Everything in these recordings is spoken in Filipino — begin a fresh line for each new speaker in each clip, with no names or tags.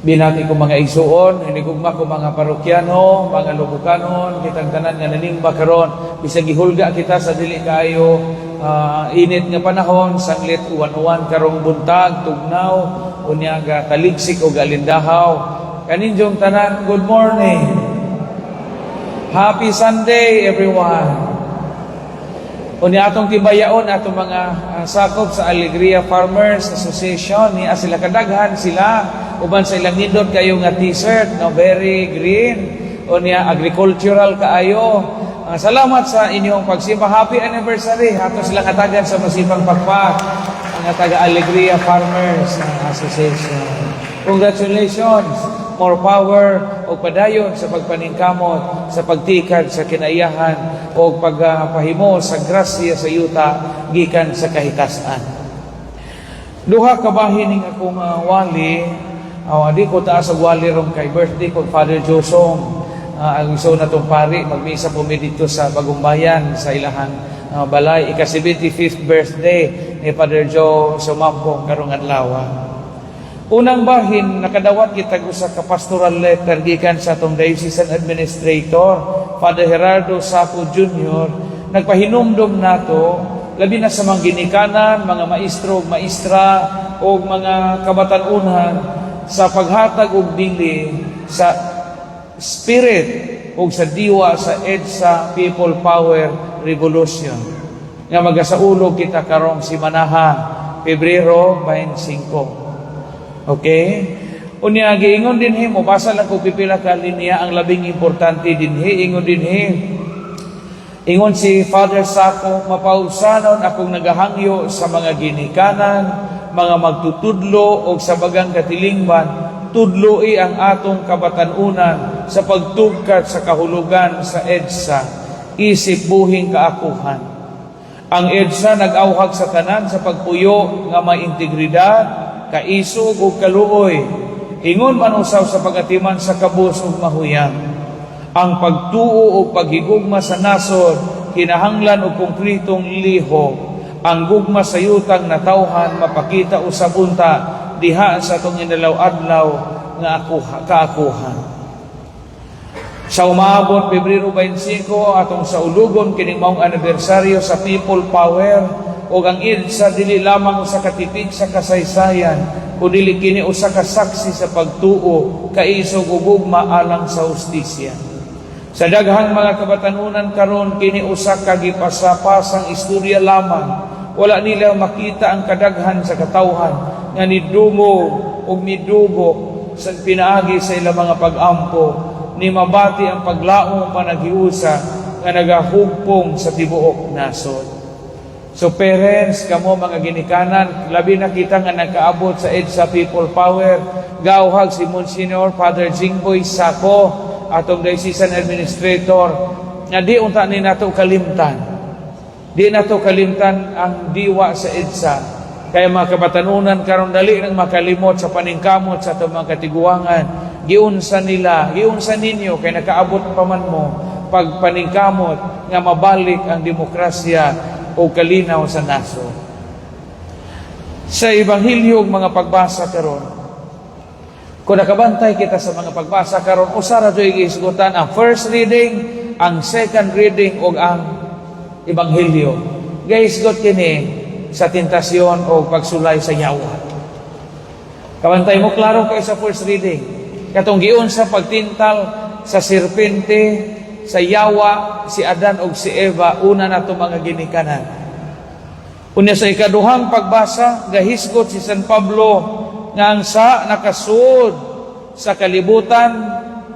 Binati ko mga igsuon, hinigugma ko mga parokyano, mga lubukanon, kitang tanan nga naningba karon, bisag gihulga kita sa dili kaayo init nga panahon, sanglit uwan-uwan karong buntag, tugnaw, unya ga taligsik o galindahaw. Kaninjong tanan, good morning. Happy Sunday everyone. Unya atong tibayaon atong mga sakop sa Alegria Farmers Association, ni sila kadaghan sila uban sa ilang nindot kayo nga t-shirt no, very green, unya agricultural kaayo. Salamat sa inyong pagsimba. Happy anniversary ato sila katagan sa masipang pagpak ang taga Alegria Farmers Association. Congratulations. More power o padayon sa pagpaningkamot, sa pagtikad sa kinaiyahan o pagpahimo sa grasya sa yuta gikan sa kahitasan. Duha ka bahin ning akong wali, di ko taas og wali ron kay birthday ko Father Josong. Ang iso na tong pari magmisa po mi dito sa Bagong Bayan sa ilahang balay, ika-75th birthday ni Father Joe Sumampong karong adlaw. Unang bahin, nakadawat kita sa pastoral letter gikan sa atong diocesan administrator, Father Gerardo Sapo Jr. Nagpahinumdom nato, labi na sa mga ginikanan, mga maestro, maestra, o mga kabatanunan sa paghatag og dili sa spirit o sa diwa sa EDSA People Power Revolution. Nga magasaulog kita karong simanaha, Pebrero 25. Okay? Unya giingon dinhi mo basa lang ko pipila ka linya ang labing importante dinhi ingon dinhi. Ingon si Father Sako, mapausanon akong nagahangyo sa mga ginikanan, mga magtutudlo o sa bagang katilingban, tudloi ang atong kabatanunan sa pagtugkad sa kahulugan sa EDSA, isip buhing kaakuhan. Ang EDSA nag-awhag sa tanan sa pagpuyo nga may integridad, kaisog o kaluoy, ingon man usaw sa pagatiman sa kabus ug mahuyang. Ang pagtuo o paghigugma sa nasod, kinahanglan og konkretong lihok. Ang gugma sa yutang natawhan, mapakita usab unta diha sa atong inadlaw-adlaw nga kaakuhan. Sa umaabot Pebrero 25 atong sa ulugon kining maong anibersaryo sa People Power, o ang EDSA dili lamang sa katipid sa kasaysayan, kundi kini usa ka saksi sa pagtuo, kaisog ug gugma alang sa hustisya. Sa daghang mga kabatanunan karon kini usa ka gipasapasang istorya lamang. Wala nila makita ang kadaghan sa katawhan nga nidungo ug midugo sa pinaagi sa ilang mga pag-ampo, ni mabati ang paglaong panaghiusa nga nagahugpong sa tibuok nasod. So parents, kamo mga ginikanan, labi na kita nga nagkaabot sa EDSA People Power, gawhag si Monsignor Father Jingboy Sako, atong diocesan administrator, nga di unta ni nato kalimtan. Di nato kalimtan ang diwa sa EDSA. Kaya mga kabatanunan karon dali nang makalimot sa paningkamot sa atong mga katiguangan. Giunsa nila, giunsa ninyo kay nakaabot pa man mo pagpaningkamot nga mabalik ang demokrasya o kalinaw sa naso. Sa Ebanghelyo ug mga pagbasa karon, kung nakabantay kita sa mga pagbasa karon, usara joy gihisgutan ang first reading, ang second reading ug ang Ebanghelyo. Gihisgot kini sa tentasyon o pagsulay sa yawa. Kabantay mo klaro kay sa first reading. Katong giun sa pagtintal sa serpente, sa yawa, si Adan o si Eva, una na itong mga ginikanan. Unya sa ikaduhang pagbasa, gahisgot si San Pablo nga ang sa nakasud sa kalibutan,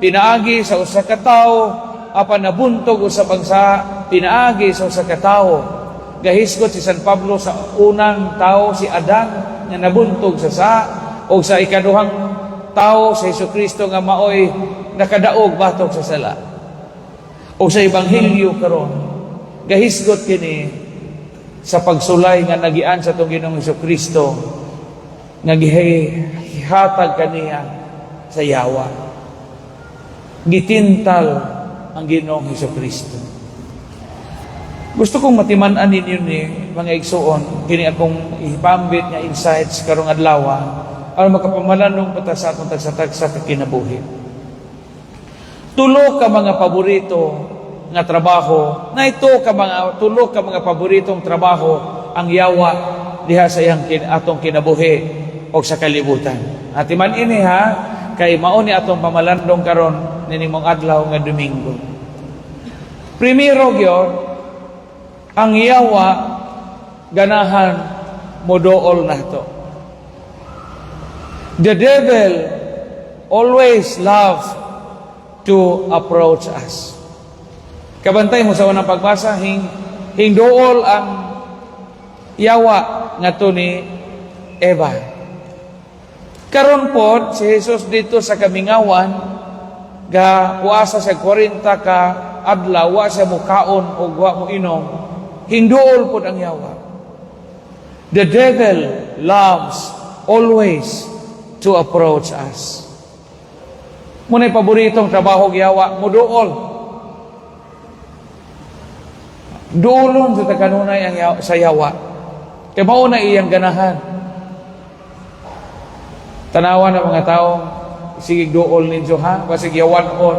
pinaagi sa usa ka tawo, apan nabuntog usa pang sa pinaagi sa usa ka tawo. Gahisgot si San Pablo sa unang tawo, si Adan, nga nabuntog o sa ikaduhang tawo, si Jesucristo nga maoy nakadaog batok sa sala. O sa Ebanghelyo karon, gahisgot kini sa pagsulay nga nagian sa itong Ginoong Jesucristo, nga gihatag kaniya sa yawa. Gitintal ang Ginoong Jesucristo. Gusto kong matiman-an ninyo ni mga igsuon, kini akong ipambit nga insights karong adlaw. aron makapamalandong pata sa atong tagsa-tagsa ka kinabuhi. Tulo ka mga paborito nga trabaho, na ito ka mga tulo ka mga paboritong trabaho ang yawa diha sa iyang atong kinabuhi o sa kalibutan. At man ini ha, kay mao ni atong pamalandong karon ninimong adlaw nga Domingo. Primero gyud, ang yawa ganahan modool nato. The devil always loves to approach us. Kabantay mo sa unang pagbasa, hingdool ang yawa nga to ni Eva. Karon po, si Jesus dito sa kamingawan, ga puasa sa 40 ka adlaw, wa siya mukaon o wa mo inom, hingdool po ang yawa. The devil loves always to approach us. Muna'y paboritong trabaho giyawa, muduol. Duolon sa kanunay ang sa yawa. Kaya mauna iyang ganahan. Tanawan ng mga taong sige duol ninyo ha, basig yawan on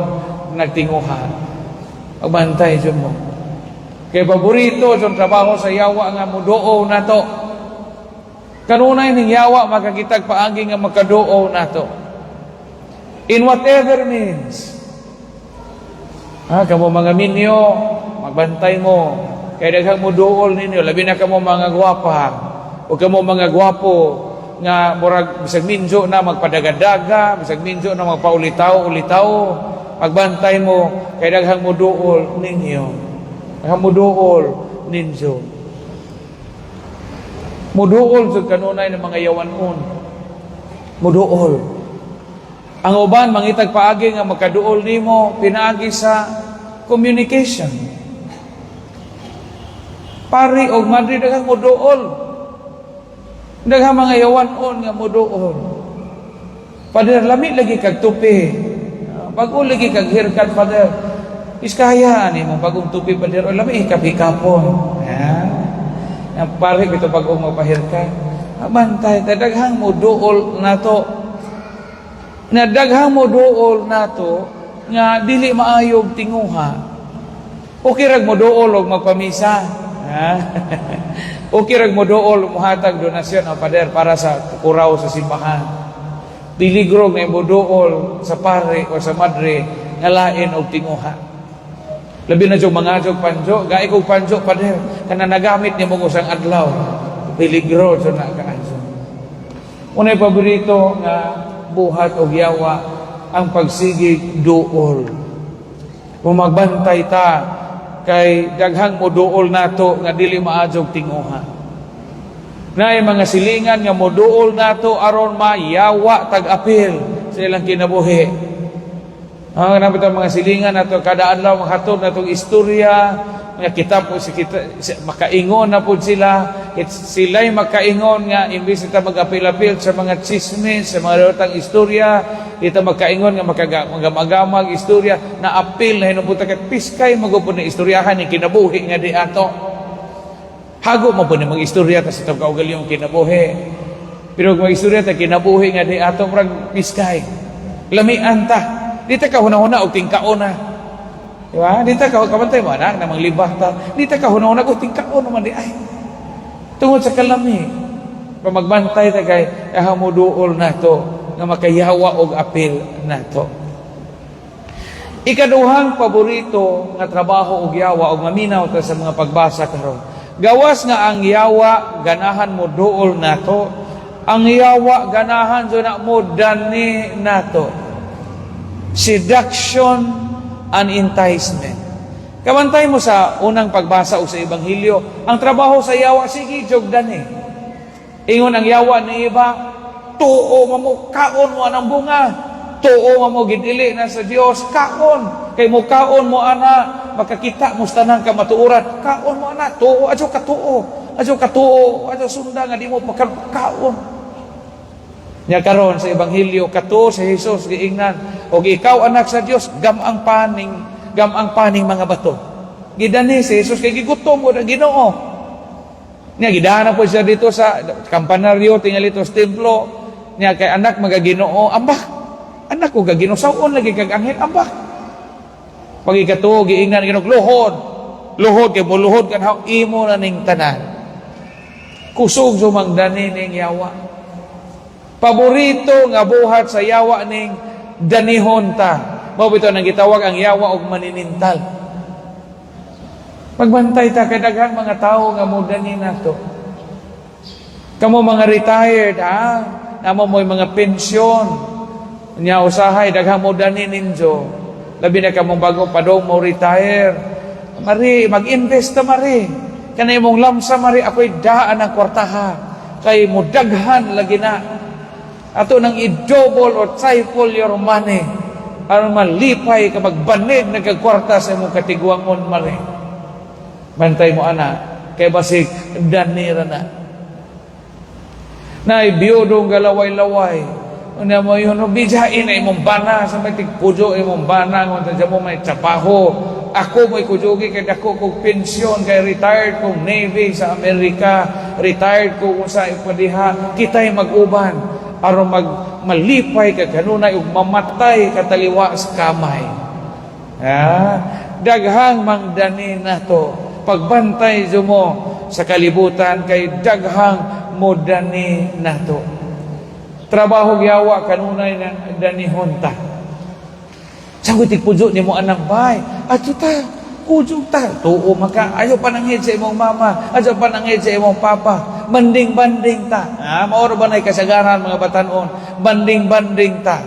nagtinguhan. Magbantay dyan mo. Kaya paborito dyan trabaho sa yawa nga muduol na to. Kanunay ning yawa makakitag paagi nga makaduol na to. In whatever means. Kamo mga minyo, magbantay mo. Kaya daghang mo duol ninyo, labi na kamo mga gwapa. O kamo mga gwapo nga murag bisag minjo na magpadagadaga, bisag minjo na magpaulitaw-ulitaw. Magbantay mo, kaya daghang mo duol ninyo. Daghang mo duol ninyo. Muduol sa kanunay ng mga yawanon. Muduol. Ang uban, mangitag paagi nga magkaduol nimo, pinaagi sa communication. Pari o madri daghang muduol. Daghang mga yawanon nga muduol. Pader, lami lagi kag tupi. Bago lagi kag haircut, pader. Iskaya ni mo bagong tupi, pader. O lami ikap-ikapon. Ang pare ito pag magpahirka. Bantay, daghang mo duol na to. Na daghang mo duol na to, nga dili maayog tinguha. Okay rag mo duol og magpamisa. Okay rag mo duol muhatag donasyon o pader para sa kuraw sa simbahan. Piligro nga mo duol sa pare o sa madre nga lain og tinguha. Labi na diyong mga diyong panjo, gai kong panjo pa rin, kana nagamit niya mong usang adlaw, peligro dyan na kaanso. Una'y paborito nga buhat o yawa, ang pagsigig duol. Kung magbantay ta, kay daghang mo duol nato, nga dili maadjog tinguha. Naay mga silingan nga mo duol nato, aron mayawa tag-apil sa ilang kinabuhi. Ang namin itong mga silingan na ito, kada adlaw makahatod na itong istorya, mga kita po, makaingon na po sila, sila'y makaingon nga, imbis ita mag-apil-apil sa mga chismis, sa mga lutang istorya, ita makaingon nga magagamag istorya, na apil na hinupunta ka, piskay magupon na istoryahan, yung kinabuhi nga di ato. Hago mo po na mga istorya, tas itong kaugali yung kinabuhi. Pero kung mga istorya, ta kinabuhi nga di ato, marag piskay. Lamian ta. Dito ka hunahuna o tingkaon na. Diba? Dito ka kabantay mo, anak, namang libah ta. Dito ka hunahuna o tingkaon naman di ay. Tungod sa kalami. Kung magbantay ta kay, mo duol na to, nga makayawa og apil na to. Ikaduhang paborito nga trabaho og yawa og maminaw ta sa mga pagbasa karon. Gawas nga ang yawa, ganahan mo duol na to. Ang yawa, ganahan so na mo dani na to. Seduction and enticement. Kabantay mo sa unang pagbasa o sa Ebanghelyo, ang trabaho sa yawa, sige, jogdan eh. Ingon ang yawa ni iba, tuo mo, kaon mo anang bunga, tuo mo, gidili na sa Dios, kaon, kay mo kaon mo ana, makakita mo sa tanang kamatuuran, kaon mo ana, tuo, adyo katuo, adyo sunda nga di mo kaon. Nya karon sa Ebanghelyo kato sa Jesus giingnan og ikaw anak sa Dios gamang paning mga bato. Gidani si Jesus kay gigutom mo na Ginoo. Nya gidana po siya dito sa kampanaryo tingali to sa templo Niya kay anak magaginoo, ambak. Anak ko gaginoo, sawon lagi kag anghel, ambak. Pag ikatuo, giingnan, luhod. Luhod, kay muluhod kan haw, imo na ning tanan. Kusog sumangdani ning yawa. Paborito nga buhat sa yawa ning danihon ta. Mao bitaw nang gitawag ang yawa og maninintal. Magbantay ta kay daghang mga tawo nga modani nato. Kamo mga retired, namo mo'y mga pensyon. Nya usahay daghang modani ninyo. Labi na kamong bago padong mo retire. Mari mag-invest ta mari. Kanay mong lamsa mari ako'y daan ang kwartaha. Kay mudaghan lagi na. Ato nang i-double or triple your money. Aron malipay ka magbanig nagkakwarta sa imong katigwangon mari. Bantay mo ana, kay basig danira na. Nay biyodong galaway-laway. Unya mo yun, bijain na imong bana sa may tigpujo imong bana ngon sa mo may trabaho. Ako may kujugi kay dako kog pensyon kay retired kong Navy sa Amerika, retired ko sa ipadiha, kitay mag-uban aron malipay ka kanunay ug mamatay kataliwa sa kamay. Daghang mangdani nato. Pagbantay mo sa kalibutan kay daghang modani nato. Trabaho yawa kanunay na danihon ta. Sabi tigpujo ni mo anang bay. Ato ta, kujog ta. Tuo maka, ayaw panangid sa imong mama, ayaw panangid sa imong papa. Banding-banding ta. Maoro ba na'y kasagaran mga batanon? Banding-banding ta.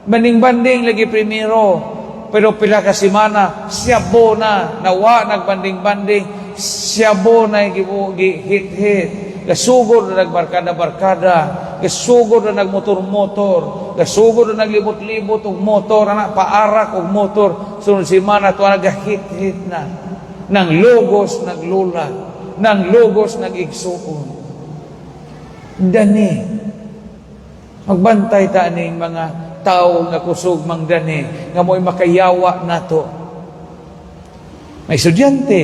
Banding-banding lagi primero. Pero pila ka semana, siyabo na, nawa nagbanding-banding, siyabo na hit-hit. Gasugod na nagbarkada-barkada, gasugod na nagmotor-motor, gasugod na naglibot-libot og motor, anak paarak og motor, sunod semana to nagahit-hit na. Nang logos naglula, nang logos nagigsuon. Dani. Magbantay ta ning mga tao nga kusog mangdani nga mo'y makayawa nato. May estudyante,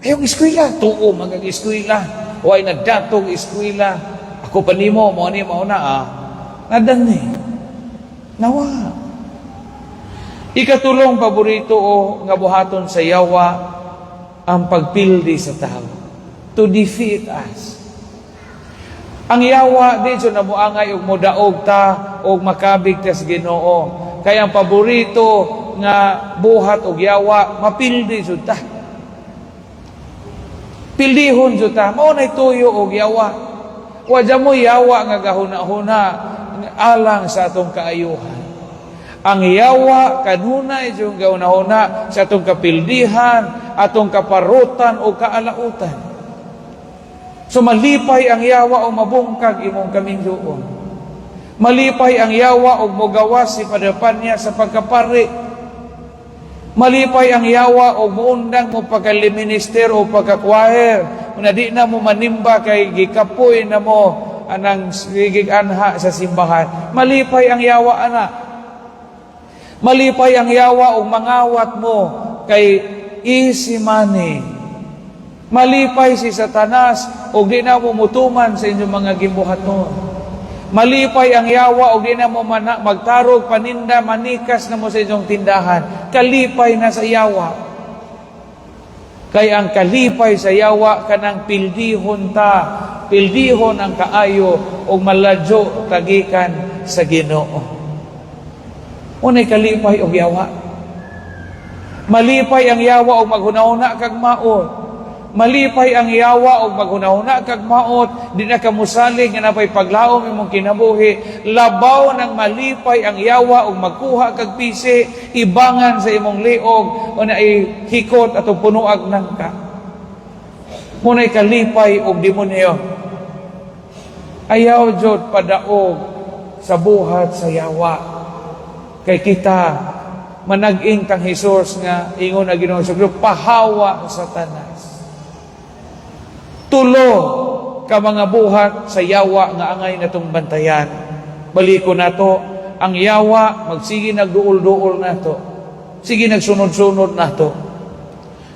ayong eskwela, tuo magag-eskwela. Huwag na datong eskwela. Ako pa nimo, mo ni mauna nadani. Nawa. Ikatulong paborito nga buhaton sa yawa ang pagpildi sa tao. To defeat us. Ang yawa, di siya namuangay og modaog ta og makabig ta sa Ginoo. Kaya ang paborito nga buhat og yawa, mapildi siya ta. Pildihon siya ta. Maunay tuyo og yawa. Wadya mo yawa nga gahuna-huna alang sa atong kaayuhan. Ang yawa kanunay siya gahuna-huna sa atong kapildihan, atong kaparutan o kaalautan. So malipay ang yawa o mabungkag imong kamindoon. Malipay ang yawa o mogawas si padapan niya sa pagkapari. Malipay ang yawa o muundang mo pagkaliminister o pagkakwaher. Una di na mo manimba kay gikapoy na mo anang sigig anha sa simbahan. Malipay ang yawa ana. Malipay ang yawa o mangawat mo kay easy money. Malipay si Satanas o di na mo mutuman sa inyong mga gibuhaton. Malipay ang yawa o di na mo magtarog, paninda, manikas na mo sa inyong tindahan. Kalipay na sa yawa. Kaya ang kalipay sa yawa kanang pildihon ta, pildihon ang kaayo o maladyo tagikan sa Ginoo. Unay kalipay o yawa. Malipay ang yawa o maghuna-huna kag maot. Malipay ang yawa o maghuna-huna kag maot, di na kamusalig nga napay paglaom imong kinabuhi. Labaw ng malipay ang yawa o magkuha kag pisi, ibangan sa imong liog o na hikot at punuag ng ka. Muna'y kalipay o demonyo. Ayaw jud padaog sa buhat sa yawa. Kay kita manag-ing kang Hesus nga ingon na Ginoo sa pahawa sa Satanas. Tulo ka mga buhat sa yawa nga angay natong bantayan. Baliko nato ang yawa, magsige nagduol-duol nato. Sige nagsunod-sunod nato.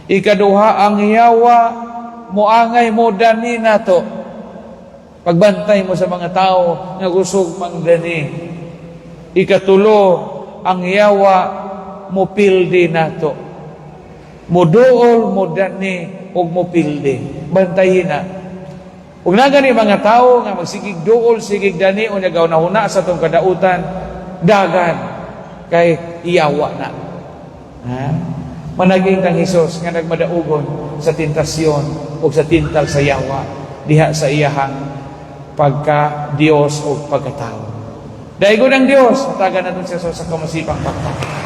Ikaduha ang yawa, moangay mo dani nato. Pagbantay mo sa mga tao nga kusog mangdani. Ikatulo, ang yawa mo pildi nato. Muduol, mudani, ug mo pildi. Bantayin na. Ug na gani mga tao nga magsigig duol, sigig dani, o nagaw na huna sa itong kadautan, dagan, kay iyawa na. Ha? Managing kang Hesus nga nagmadaugon sa tentasyon o sa tintal sa yawa, diha sa iyahang pagka Dios o pagkatao. Daigo ng Dios, taga natin siya sa kamasipang pakpak.